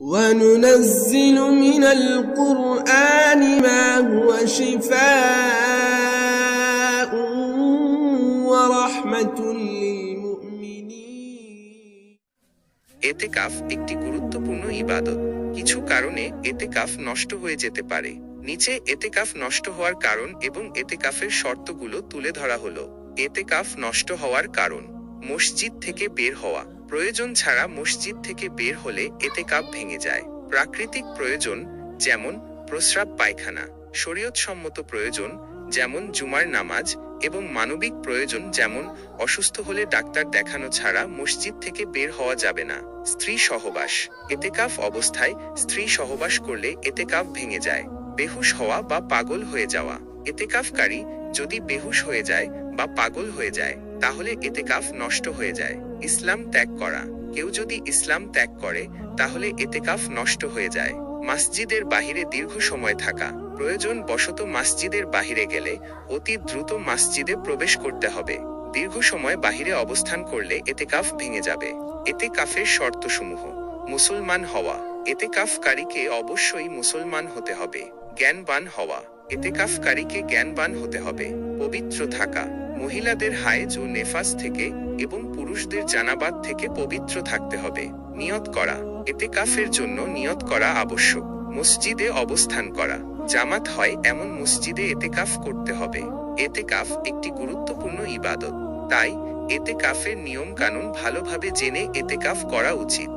وننزل من القرآن ما هو شفاء ورحمة للمؤمنين। এতেকাফ একটি গুরুত্বপূর্ণ ইবাদত। কিছু কারণে এতেকাফ নষ্ট হয়ে যেতে পারে। নিচে এতেকাফ নষ্ট হওয়ার কারণ এবং এতেকাফের শর্তগুলো তুলে ধরা হলো। এতেকাফ নষ্ট হওয়ার কারণ: মসজিদ থেকে বের হওয়া। প্রয়োজন ছাড়া মসজিদ থেকে বের হলে এতেকাফ ভেঙে যায়। প্রাকৃতিক প্রয়োজন যেমন প্রস্রাব পায়খানা, শরীয়তসম্মত প্রয়োজন যেমন জুমার নামাজ এবং মানবিক প্রয়োজন যেমন অসুস্থ হলে ডাক্তার দেখানো ছাড়া মসজিদ থেকে বের হওয়া যাবে না। স্ত্রী সহবাস। এতেকাফ অবস্থায় স্ত্রী সহবাস করলে এতেকাফ ভেঙে যায়। বেহুশ হওয়া বা পাগল হয়ে যাওয়া। এতেকাফকারী যদি বেহুশ হয়ে যায় বা পাগল হয়ে যায় তাহলে এতেকাফ নষ্ট হয়ে যায়। ইসলাম ত্যাগ করা। কেউ যদি ইসলাম ত্যাগ করে তাহলে এতেকাফ নষ্ট হয়ে যায়। মসজিদের বাহিরে দীর্ঘ সময় থাকা। প্রয়োজন বশত মসজিদের বাহিরে গেলে অতি দ্রুত মসজিদে প্রবেশ করতে হবে। দীর্ঘ সময় বাহিরে অবস্থান করলে এতেকাফ ভেঙে যাবে। এতেকাফের শর্তসমূহ: মুসলমান হওয়া। এতেকাফকারীকে অবশ্যই মুসলমান হতে হবে। জ্ঞানবান হওয়া। এতেকাফকারীকে জ্ঞানবান হতে হবে। পবিত্র থাকা। মহিলাদের হায়েজ ও নেফাস থেকে এবং পুরুষদের জানাবাত থেকে পবিত্র থাকতে হবে। নিয়ত করা। এতেকাফের জন্য নিয়ত করা আবশ্যক। মসজিদে অবস্থান করা। জামাত হয় এমন মসজিদে এতেকাফ করতে হবে। এতেকাফ একটি গুরুত্বপূর্ণ ইবাদত, তাই এতেকাফের নিয়ম কানুন ভালোভাবে জেনে এতেকাফ করা উচিত।